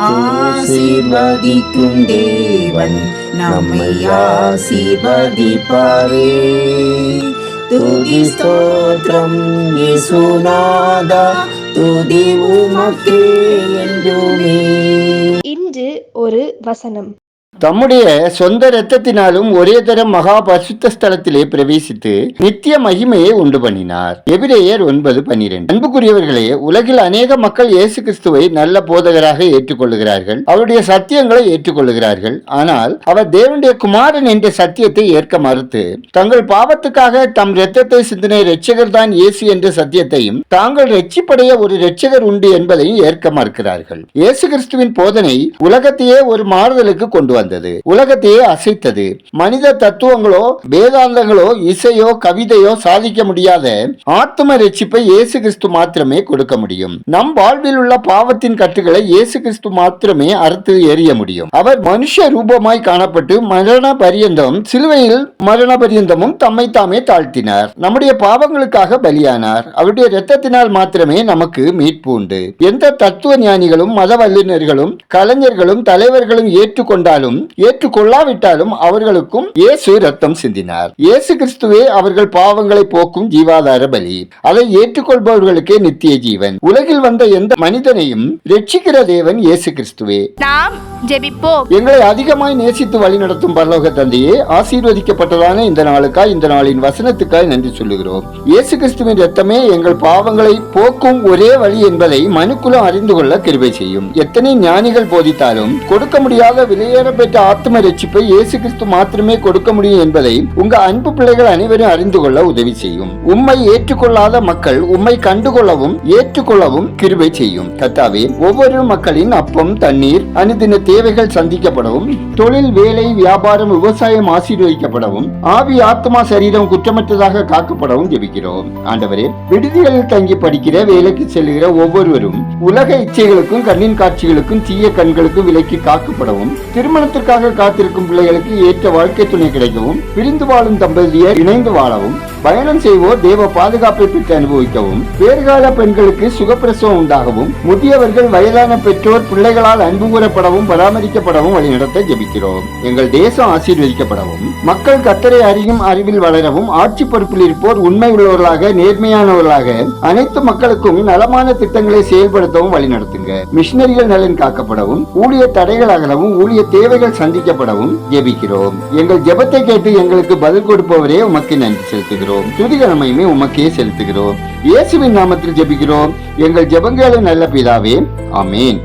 ஆசீர்வதிக்கும் தேவன் நம்மை ஆசீர்வதிப்பாரே. துதி ஸ்தோத்திரம் இயேசுநாதா, துதி உமக்கே என்றுமே. இன்று ஒரு வசனம். தம்முடைய சொந்த இரத்தத்தினாலும் ஒரே தரம் மகா பரிசுத்த ஸ்தலத்திலே பிரவேசித்து நித்திய மகிமையை உண்டு பண்ணினார். எபிரேயர் 9:12. அன்புக்குரியவர்களே, உலகில் அநேக மக்கள் இயேசு கிறிஸ்துவை நல்ல போதகராக ஏற்றுக்கொள்ளுகிறார்கள், அவருடைய சத்தியங்களை ஏற்றுக்கொள்ளுகிறார்கள். ஆனால் அவர் தேவனுடைய குமாரன் என்ற சத்தியத்தை ஏற்க மறுத்து தங்கள் பாவத்துக்காக தம் இரத்தத்தை சிந்தின இரட்சகர் தான் இயேசு என்ற சத்தியத்தையும் தாங்கள் ரட்சிப்படைய ஒரு இரட்சகர் உண்டு என்பதையும் ஏற்க மறுக்கிறார்கள். இயேசு கிறிஸ்துவின் போதனை உலகத்தையே ஒரு மாறுதலுக்கு கொண்டு வந்தது, உலகத்தையே அசைத்தது. மனித தத்துவங்களோ வேதாந்தங்களோ இசையோ கவிதையோ சாதிக்க முடியாத ஆத்ம ரட்சிப்பை இயேசு கிறிஸ்து மாத்திரமே கொடுக்க முடியும். நம் வாழ்வில் உள்ள பாவத்தின் கட்டுகளை இயேசு கிறிஸ்து மாத்திரமே அறுத்து எறிய முடியும். அவர் மனுஷ ரூபமாய் காணப்பட்டு மரண பரியந்தம், சிலுவையில் மரண பரியந்தமும் தம்மை தாமே தாழ்த்தினார். நம்முடைய பாவங்களுக்காக பலியானார். அவருடைய இரத்தத்தினால் மாத்திரமே நமக்கு மீட்பு உண்டு. எந்த தத்துவ ஞானிகளும் மத வல்லுநர்களும் கலைஞர்களும் தலைவர்களும் ஏற்றுக்கொண்டாலும் ஏற்றுக்கொள்ளாவிட்டாலும் அவர்களுக்கும் இயேசு ரத்தம் சிந்தினார். இயேசு கிறிஸ்துவே அவர்கள் பாவங்களை போக்கும் ஜீவாதார பலி. அதை ஏற்றுக்கொள்பவர்களுக்கே நித்திய ஜீவன். உலகில் வந்த எந்த மனிதனையும் ரட்சிக்கிற தேவன் இயேசு கிறிஸ்துவே. நாம் ஜெபிப்போம். எங்களை அதிகமாய் நேசித்து வழிநடத்தும் பரலோக தந்தையே, ஆசீர்வதிக்கப்பட்டதான இந்த நாளுக்காய், இந்த நாளின் வசனத்துக்காய் நன்றி சொல்லுகிறோம். இயேசு கிறிஸ்துவின் ரத்தமே எங்கள் பாவங்களை போக்கும் ஒரே வழி என்பதை மனுக்குலம் அறிந்து கொள்ள கிருபை செய்யும். எத்தனை ஞானிகள் போதித்தாலும் கொடுக்க முடியாத விலையேற பெற்ற ஆத்ம ரட்சிப்பை இயேசு கிறிஸ்து மாத்திரமே கொடுக்க முடியும் என்பதை உங்க அன்பு பிள்ளைகள் அனைவரும் அறிந்து கொள்ள உதவி செய்யும். உம்மை ஏற்றுக்கொள்ளாத மக்கள் உம்மை கண்டுகொள்ளவும் ஏற்றுக்கொள்ளவும் கிருபை செய்யும். கர்த்தாவே, ஒவ்வொரு மக்களின் அப்பம், தண்ணீர், அனுதின தேவைகள் சந்திக்கப்படவும், தொழில், வேலை, வியாபாரம், விவசாயம் ஆசீர்வதிக்கப்படவும், ஆவி, ஆத்மா, சரீரம் குற்றமற்றதாக காக்கப்படவும் ஜெபிக்கிறோம். ஆண்டவரே, விடுதிகளில் தங்கி படிக்கிற, வேலைக்கு செல்கிற ஒவ்வொருவரும் உலக இச்சைகளுக்கும் கண்ணின் காட்சிகளுக்கும் தீய கண்களுக்கும் விலக்கி காக்கப்படவும், திருமணத்திற்காக காத்திருக்கும் பிள்ளைகளுக்கு ஏற்ற வாழ்க்கை துணை கிடைக்கவும், பிரிந்து வாழும் தம்பதியர் இணைந்து வாழவும், பயணம் செய்வோர் தேவ பாதுகாப்பை பெற்று அனுபவிக்கவும், பேறுகால பெண்களுக்கு சுகப்பிரசவம் உண்டாகவும், முதியவர்கள், வயதான பெற்றோர் பிள்ளைகளால் அன்பு கூறப்படவும் பராமரிக்கப்படவும் வழிநடத்த ஜெபிக்கிறோம். எங்கள் தேசம் ஆசீர்வதிக்கப்படவும், மக்கள் கர்த்தரை அறியும் அறிவில் வளரவும், ஆட்சி பொறுப்பில் இருப்போர் உண்மை உள்ளவர்களாக, நேர்மையானவர்களாக, அனைத்து மக்களுக்கும் நலமான திட்டங்களை செயல்படுத்தவும் வழிநடத்துங்க. மிஷினரிகள் நலன் காக்கப்படவும், ஊழிய தடைகள் அகலவும், ஊழிய தேவைகள் சந்திக்கப்படவும் ஜெபிக்கிறோம். எங்கள் ஜெபத்தை கேட்டு எங்களுக்கு பதில் கொடுப்பவரே உமக்கு நன்றி செலுத்துகிறோம். துதிகரமையுமே உமக்கே செலுத்துகிறோம். இயேசுவின் நாமத்தில் ஜெபிக்கிறோம் எங்கள் ஜெபங்களை நல்ல பிதாவே, ஆமேன்.